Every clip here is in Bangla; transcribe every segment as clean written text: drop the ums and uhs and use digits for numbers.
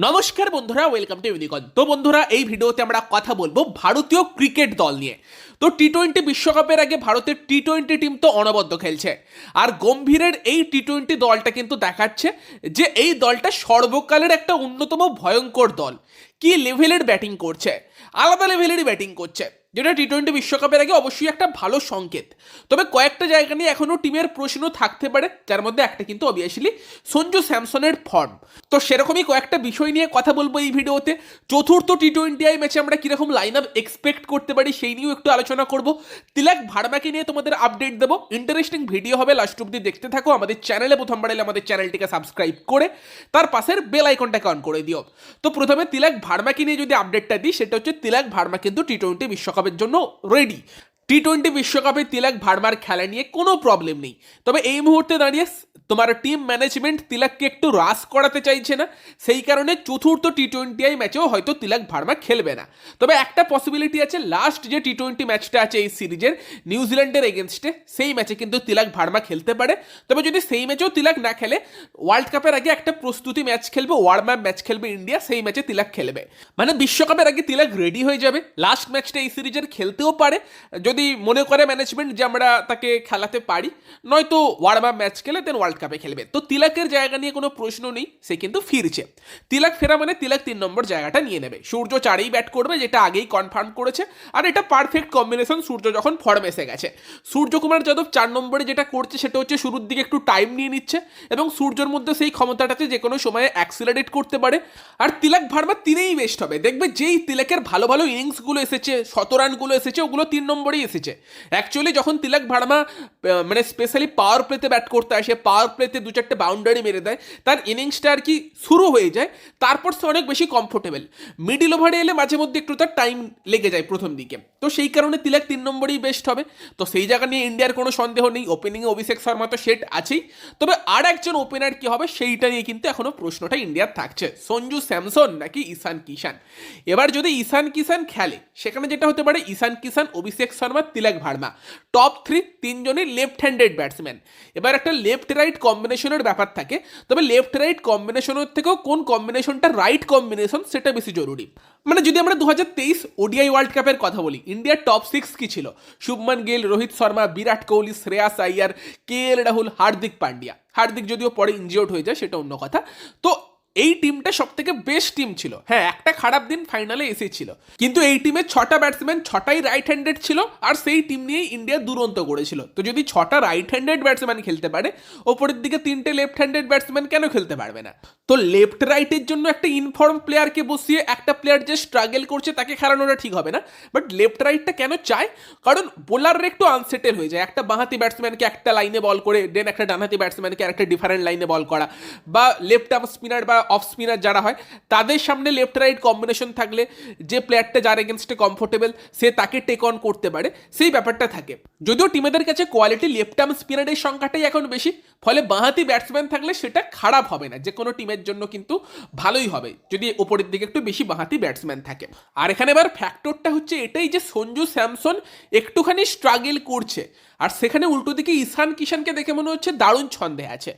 নমস্কার বন্ধুরা, ওয়েলকাম টু ইউনিকন। তো বন্ধুরা, এই ভিডিওতে আমরা কথা বলবো ভারতীয় ক্রিকেট দল নিয়ে। তো টি-20 বিশ্বকাপের আগে ভারতের টি-20 টিম তো অনবদ্য খেলছে, আর গম্ভীরের এই টি-20 দলটা কিন্তু দেখাচ্ছে যে এই দলটা সর্বকালের একটা অন্যতম ভয়ঙ্কর দল। কি লেভেলের ব্যাটিং করছে, আলাদা লেভেলেরই ব্যাটিং করছে, যেটা টি-20 বিশ্বকাপের আগে অবশ্যই একটা ভালো সংকেত। তবে কয়েকটা জায়গা নিয়ে এখনও টিমের প্রশ্ন থাকতে পারে, যার মধ্যে একটা কিন্তু অবভিয়াসলি সঞ্জু স্যামসনের ফর্ম। তো সেরকমই কয়েকটা বিষয় নিয়ে কথা বলবো এই ভিডিওতে। চতুর্থ টি-20 ম্যাচে আমরা কিরকম লাইন আপ এক্সপেক্ট করতে পারি সেই নিয়েও একটু আলোচনা করব। তিলক ভার্মাকে নিয়ে তোমাদের আপডেট দেবো। ইন্টারেস্টিং ভিডিও হবে, লাস্ট অব্দি দেখতে থাকো। আমাদের চ্যানেলে প্রথমবার এলে আমাদের চ্যানেলটিকে সাবস্ক্রাইব করে তার পাশের বেল আইকনটাকে অন করে দিও। তো প্রথমে তিলক ভার্মাকে নিয়ে যদি আপডেটটা দিই, সেটা হচ্ছে তিলক ভার্মা কিন্তু টি-20 বিশ্বকাপের জন্য রেডি। টি-20 বিশ্বকাপে তিলক ভার্মার খেলা নিয়ে কোনো প্রবলেম নেই। তবে এই মুহূর্তে দাঁড়িয়ে তোমার টিম ম্যানেজমেন্ট তিলককে একটু রাশ করাতে চাইছে না, সেই কারণে চতুর্থ টি-20 ম্যাচেও হয়তো তিলক ভার্মা খেলবে না। তবে একটা পসিবিলিটি আছে, লাস্ট যে টি-20 ম্যাচটা আছে এই সিরিজের নিউজিল্যান্ডের এগেনস্টে, সেই ম্যাচে কিন্তু তিলক ভার্মা খেলতে পারে। তবে যদি সেই ম্যাচেও তিলক না খেলে, ওয়ার্ল্ড কাপের আগে একটা প্রস্তুতি ম্যাচ খেলবে, ওয়ার্ম আপ ম্যাচ খেলবে ইন্ডিয়া, সেই ম্যাচে তিলক খেলবে। মানে বিশ্বকাপের আগে তিলক রেডি হয়ে যাবে, লাস্ট ম্যাচটা এই সিরিজের খেলতেও পারে যদি মনে করে ম্যানেজমেন্ট যে আমরা তাকে খেলাতে পারি, নয়তো ওয়ার্ম আপ ম্যাচ খেলে দেন ওয়ার্ল্ড কাপে খেলবে। তো তিলকের জায়গা নিয়ে কোনো প্রশ্ন নেই, সে কিন্তু ফিরছে। তিলক ফেরা মানে তিলক 3 নম্বর জায়গাটা নিয়ে নেবে। সূর্য 4এই ব্যাট করবে, যেটা আগেই কনফার্ম করেছে, আর এটা পারফেক্ট কম্বিনেশন সূর্য যখন ফর্মে এসে গেছে। সূর্যকুমার যাদব 4 নম্বরে যেটা করছে সেটা হচ্ছে শুরুর দিকে একটু টাইম নিয়ে নিচ্ছে, এবং সূর্যর মধ্যে সেই ক্ষমতাটাতে যে কোনো সময়ে অ্যাক্সিলারেট করতে পারে। আর তিলক ভার্মা 3এই বেস্ট হবে। দেখবে যেই তিলকের ভালো ভালো ইনিংসগুলো এসেছে, শতরানগুলো এসেছে, ওগুলো 3 নম্বরেই এসেছে। অ্যাকচুয়ালি যখন তিলক ভার্মা মানে স্পেশালি পাওয়ার প্লেতে ব্যাট করতে আসে, পাওয়ার প্লেতে 2-4টে বাউন্ডারি মেরে দেয়, তার ইনিংসটা আর কি শুরু হয়ে যায়, তারপর সে অনেক বেশি কমফোর্টেবল। মিডিল ওভারে এলে মাঝে মধ্যে একটু তার টাইম লেগে যায় প্রথম দিকে, তো সেই কারণে তিলক 3 নম্বরেই বেস্ট হবে। তো সেই জায়গা নিয়ে ইন্ডিয়ার কোনো সন্দেহ নেই। ওপেনিংয়ে অভিষেক শর্মা তো সেট আছেই, তবে আর একজন ওপেনার কি হবে সেইটা নিয়ে কিন্তু এখনো প্রশ্নটা ইন্ডিয়ার থাকছে, সঞ্জু স্যামসন নাকি ঈশান কিষান। এবার যদি ঈশান কিষান খেলে, সেখানে যেটা হতে পারে ঈশান কিষান, অভিষেক শর্মা, তিলক ভার্মা, টপ 3 তিনজনই লেফট হ্যান্ডেড ব্যাটসম্যান। এবার একটা লেফট রাইট কম্বিনেশনের ব্যাপার থাকে, তবে লেফট রাইট কম্বিনেশনের থেকেও কোন কম্বিনেশনটা রাইট কম্বিনেশন সেটা বেশি জরুরি। মানে যদি আমরা 2023 ওডিআই ওয়ার্ল্ড কাপের কথা বলি, ইন্ডিয়ার টপ 6 কি ছিল? শুভমান গিল, রোহিত শর্মা, বিরাট কোহলি, শ্রেয়াস আইয়ার, KL রাহুল, হার্দিক পান্ডিয়া। হার্দিক যদিও পরে ইনজিওর্ড হয়ে যায়, সেটা অন্য কথা। তো এই টিমটা সব থেকে বেস্ট টিম ছিল। হ্যাঁ, একটা খারাপ দিন ফাইনালে এসেছিল, কিন্তু এই টিমে 6টা ব্যাটসম্যান 6টাই রাইট হ্যান্ডেড ছিল, আর সেই টিম নিয়েই ইন্ডিয়া দুরন্ত করেছিল। তো যদি 6টা রাইট হ্যান্ডেড ব্যাটসম্যান খেলতে পারে, ওপরের দিকে 3টে লেফট হ্যান্ডেড ব্যাটসম্যান কেন খেলতে পারবে না? তো লেফট রাইটের জন্য একটা ইনফর্ম প্লেয়ারকে বসিয়ে একটা প্লেয়ার যে স্ট্রাগল করছে তাকে খেলানোটা ঠিক হবে না। বাট লেফট রাইটটা কেন চায়? কারণ বোলাররা একটু আনসেটেল হয়ে যায়। একটা বাঁহাতি ব্যাটসম্যানকে একটা লাইনে বল করে, দেন একটা ডানহাতি ব্যাটসম্যানকে একটা ডিফারেন্ট লাইনে বল করা, বা লেফট আর্ম স্পিনার বা অফ স্পিনার যারা হয়, তাদের সামনে লেফট রাইট কম্বিনেশন থাকলে যে প্লেয়ারটা যার এগেনস্টে কমফোর্টেবল, সে তাকে টেক অন করতে পারে, সেই ব্যাপারটা থাকে। যদিও টিমেদের কাছে কোয়ালিটি লেফট আর্ম স্পিনারের সংখ্যাটাই এখন বেশি, ফলে বাঁহাতি ব্যাটসম্যান থাকলে সেটা খারাপ হবে না, যে কোনো টিমের জন্য কিন্তু ভালোই হবে যদি ওপরের দিকে একটু বেশি বাঁহাতি ব্যাটসম্যান থাকে। আর এখানে এবার ফ্যাক্টরটা হচ্ছে এটাই যে সঞ্জু স্যামসন একটুখানি স্ট্রাগল করছে, আর সেখানে উল্টো দিকে ঈশান কিষানকে দেখে মনে হচ্ছে দারুণ ছন্দে আছে।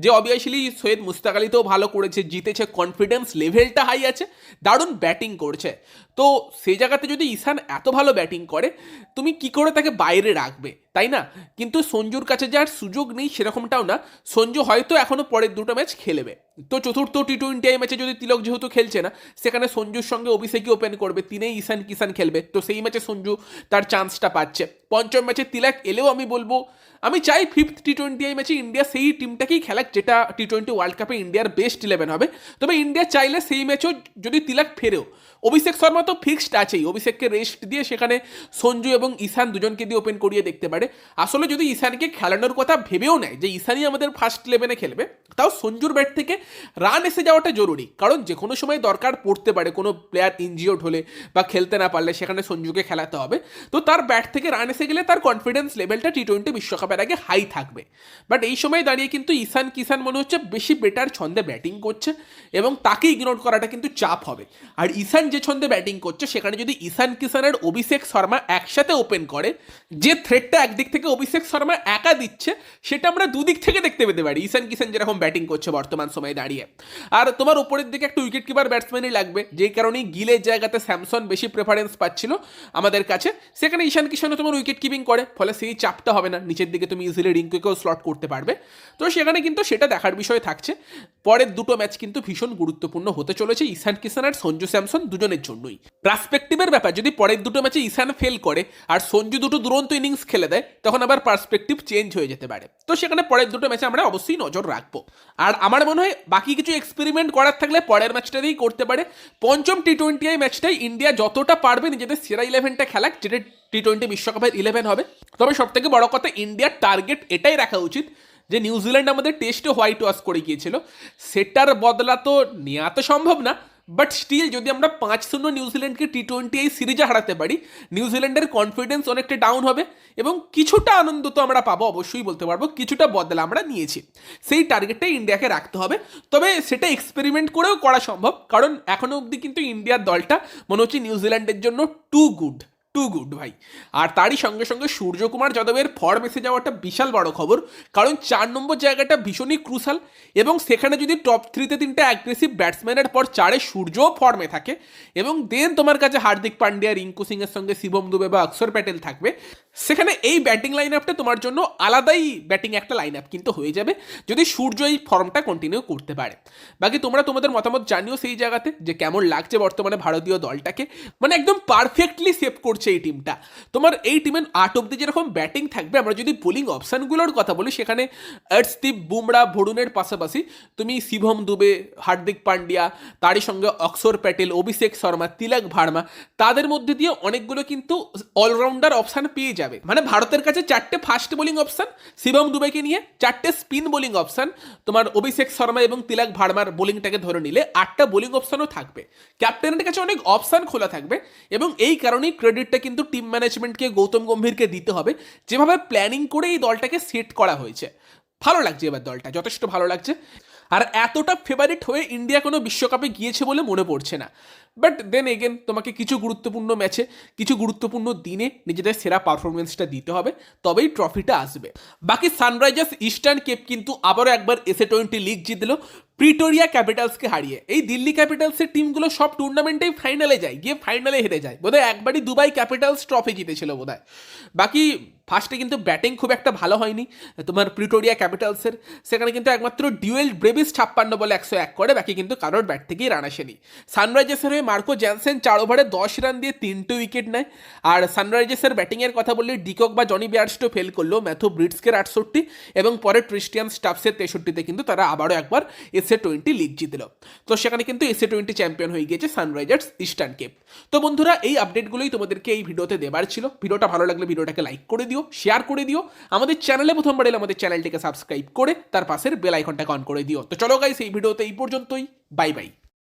যে অবভিয়াসলি সৈয়দ মুস্তাক আলীতেও ভালো করেছে, জিতেছে, কনফিডেন্স লেভেলটা হাই আছে, দারুণ ব্যাটিং করছে। তো সেই জায়গাতে যদি ঈশান এত ভালো ব্যাটিং করে, তুমি কি করে তাকে বাইরে রাখবে, তাই না? কিন্তু সঞ্জুর কাছে যে আর সুযোগ নেই সেরকমটাও না। সঞ্জু হয়তো এখনো পরের 2টো ম্যাচ খেলবে। তো চতুর্থ টি-20 ম্যাচে যদি তিলক যেহেতু খেলছে না, সেখানে সঞ্জুর সঙ্গে অভিষেকই ওপেন করবে, তিনেই ঈশান কিষান খেলবে। তো সেই ম্যাচে সঞ্জু তার চান্সটা পাচ্ছে। পঞ্চম ম্যাচে তিলক এলেও আমি বলবো, আমি চাই 5th টি-20 ম্যাচে ইন্ডিয়া সেই টিমটাকেই খেলাক যেটা টি-20 ওয়ার্ল্ড কাপে ইন্ডিয়ার বেস্ট 11 হবে। তবে ইন্ডিয়া চাইলে সেই ম্যাচও যদি তিলক ফেরেও, অভিষেক শর্মা তো ফিক্সড আছেই, অভিষেককে রেস্ট দিয়ে সেখানে সঞ্জু এবং ঈশান দুজনকে দিয়ে ওপেন করিয়ে দেখতে পারে। আসলে যদি ঈশানকে খেলানোর কথা ভেবেও নেয় যে ঈশানই আমাদের ফার্স্ট 11-এ খেলবে, তাও সঞ্জুর ব্যাট থেকে রান এসে যাওয়াটা জরুরি, কারণ যে কোনো সময় দরকার পড়তে পারে, কোনো প্লেয়ার ইনজিওর্ড হলে বা খেলতে না পারলে সেখানে সঞ্জুকে খেলাতে হবে। তো তার ব্যাট থেকে রান এসে গেলে তার কনফিডেন্স লেভেলটা টি-20 বিশ্বকাপের আগে হাই থাকবে। বাট এই সময় দাঁড়িয়ে কিন্তু ঈশান কিষান মনে হচ্ছে বেশি বেটার ছন্দে ব্যাটিং করছে, এবং তাকে ইগনোর করাটা কিন্তু চাপ হবে। আর ঈশান যে ছন্দে ব্যাটিং করছে, সেখানে যদি ঈশান কিষানের অভিষেক শর্মা একসাথে ওপেন করে, যে থ্রেটটা একদিক থেকে অভিষেক শর্মা একা দিচ্ছে, সেটা আমরা দুদিক থেকে দেখতে পেতে পারি। ঈশান কিষান যেরকম ব্যাটিং করছে বর্তমান সময়ে, সময় দাঁড়িয়ে। আর তোমার উপরের দিকে একটা উইকেট কিপার ব্যাটসম্যানই লাগবে, যেই কারণেই গিলের জায়গাতে স্যামসন বেশি প্রেফারেন্স পাচ্ছিল আমাদের কাছে। সেখানে ঈশান কিষানও তোমার উইকেট কিপিং করে, ফলে সেই চাপটা হবে না, নিচের দিকে তুমি ইজিলি রিঙ্কুকেও স্লট করতে পারবে। তো সেখানে কিন্তু সেটা দেখার বিষয় থাকছে। পরের দুটো ম্যাচ কিন্তু ভীষণ গুরুত্বপূর্ণ হতে চলেছে ঈশান কিষান আর সঞ্জু স্যামসন দুজনের জন্যই। পার্সপেক্টিভের ব্যাপার, যদি পরের দুটো ম্যাচে ঈশান ফেল করে আর সঞ্জু দুটো দুরন্ত ইনিংস খেলে দেয়, তখন আবার পার্সপেক্টিভ চেঞ্জ হয়ে যেতে পারে। তো সেখানে পরের দুটো ম্যাচে আমরা অবশ্যই নজর রাখবো। আর আমার মনে হয় বাকি কিছু এক্সপেরিমেন্ট করার থাকলে পরের ম্যাচটাতেই করতে পারে। পঞ্চম টি-20 ম্যাচটাই ইন্ডিয়া যতটা পারবে নিজেদের সেরা 11টা খেলাক, যেটা টি-20 বিশ্বকাপের 11 হবে। তবে সব থেকে বড় কথা, ইন্ডিয়ার টার্গেট এটাই রাখা উচিত যে নিউজিল্যান্ড আমাদের টেস্টে হোয়াইট ওয়াশ করে গিয়েছিল, সেটার বদলা তো নেওয়া তো সম্ভব না, বাট স্টিল যদি আমরা 5-0 নিউজিল্যান্ডকে টি-20 এই সিরিজে হারাতে পারি, নিউজিল্যান্ডের কনফিডেন্স অনেকটা ডাউন হবে এবং কিছুটা আনন্দ তো আমরা পাবো, অবশ্যই বলতে পারবো কিছুটা বদলা আমরা নিয়েছি। সেই টার্গেটটাই ইন্ডিয়াকে রাখতে হবে। তবে সেটা এক্সপেরিমেন্ট করেও করা সম্ভব, কারণ এখনো অবধি কিন্তু ইন্ডিয়ার দলটা মনে হচ্ছে নিউজিল্যান্ডের জন্য টু গুড ভাই। আর তারই সঙ্গে সঙ্গে সূর্যকুমার যাদবের ফর্ম এসে যাওয়াটা বিশাল বড় খবর, কারণ 4 নম্বর জায়গাটা ভীষণই ক্রুশাল এবং সেখানে যদি টপ 3-তে 3টে অ্যাগ্রেসিভ ব্যাটসম্যানের পর 4-এ সূর্যও ফর্মে থাকে এবং দেন তোমার কাছে হার্দিক পান্ডিয়া, রিঙ্কু সিংয়ের সঙ্গে শিবম দুবে বা অক্ষর প্যাটেল থাকবে, সেখানে এই ব্যাটিং লাইন আপটা তোমার জন্য আলাদাই ব্যাটিং একটা লাইন আপ কিন্তু হয়ে যাবে, যদি সূর্য এই ফর্মটা কন্টিনিউ করতে পারে। বাকি তোমরা তোমাদের মতামত জানিও সেই জায়গাতে, যে কেমন লাগছে বর্তমানে ভারতীয় দলটাকে। মানে একদম পারফেক্টলি সেভ করছে এই টিমটা। তোমার এই টিমের 8 অব্দি যেরকম ব্যাটিং থাকবে, আমরা যদি বোলিং অপশানগুলোর কথা বলি, সেখানে আর্শদীপ, বুমরা, ভরুণের পাশাপাশি তুমি শিবম দুবে, হার্দিক পান্ডিয়া, তারই সঙ্গে অক্ষর প্যাটেল, অভিষেক শর্মা, তিলক ভার্মা, তাদের মধ্যে দিয়ে অনেকগুলো কিন্তু অলরাউন্ডার অপশান পেয়ে যাবে। মানে ভারতের কাছে 4টে ফাস্ট বোলিং অপশান শিবম দুবেকে নিয়ে, 4টে স্পিন বোলিং অপশান তোমার অভিষেক শর্মা এবং তিলক ভার্মার বোলিংটাকে ধরে নিলে 8টা বোলিং অপশানও থাকবে। ক্যাপ্টেনের কাছে অনেক অপশান খোলা থাকবে এবং এই কারণেই ক্রেডিটটা কিন্তু টিম ম্যানেজমেন্টকে, গৌতম গম্ভীরকে দিতে হবে, যেভাবে প্ল্যানিং করে এই দলটাকে সেট করা হয়েছে। ভালো লাগছে এবার দলটা, যথেষ্ট ভালো লাগছে। আর এতটা ফেভারিট হয়ে ইন্ডিয়া কোনো বিশ্বকাপে গিয়েছে বলে মনে পড়ছে না। বাট দেন এগেন তোমাকে কিছু গুরুত্বপূর্ণ ম্যাচে, কিছু গুরুত্বপূর্ণ দিনে নিজেদের সেরা পারফরমেন্সটা দিতে হবে, তবেই ট্রফিটা আসবে। বাকি সানরাইজার্স ইস্টার্ন কেপ কিন্তু আবারও একবার এসএ-20 লিগ জিতলো প্রিটোরিয়া ক্যাপিটালসকে হারিয়ে। এই দিল্লি ক্যাপিটালসের টিমগুলো সব টুর্নামেন্টেই ফাইনালে যায়, গিয়ে ফাইনালে হেরে যায়। বোধহয় একবারই দুবাই ক্যাপিটালস ট্রফি জিতেছিল বোধহয়। বাকি ফার্স্টে কিন্তু ব্যাটিং খুব একটা ভালো হয়নি তোমার প্রিটোরিয়া ক্যাপিটালসের, সেখানে কিন্তু একমাত্র ডিওয়েল ব্রেভিস 56 বলে 101 করে, বাকি কিন্তু কারোর ব্যাট থেকেই রান আসেনি। সানরাইজার্সের হয়ে মার্কো জ্যানসেন 4 ওভারে 10 রান দিয়ে 3টে উইকেট নেয়। আর সানরাইজার্সের ব্যাটিংয়ের কথা বললে ডিকক বা জনি বেয়ারস্টো ফেল করলো, ম্যাথু ব্রিটসকের 68 এবং পরে ক্রিস্টিয়ান স্টাফসের 63-তে কিন্তু তারা আবারও একবার এসএ-20 লিগ জিতল। তো সেখানে কিন্তু এসএ-20 চ্যাম্পিয়ন হয়ে গিয়েছে সানরাইজার্স ইস্টার্ন কেপ। তো বন্ধুরা, এই আপডেটগুলোই তোমাদেরকে এই ভিডিওতে দেবার ছিল। ভিডিওটা ভালো লাগলে ভিডিওটাকে লাইক করে দিও, শেয়ার করে দিও। আমাদের চ্যানেলে প্রথমবার এলে আমাদের চ্যানেলটিকে সাবস্ক্রাইব করে তার পাশের বেল আইকনটাকে অন করে দিও। তো চলো গাইস, এই ভিডিওতে এই পর্যন্তই। Bye bye.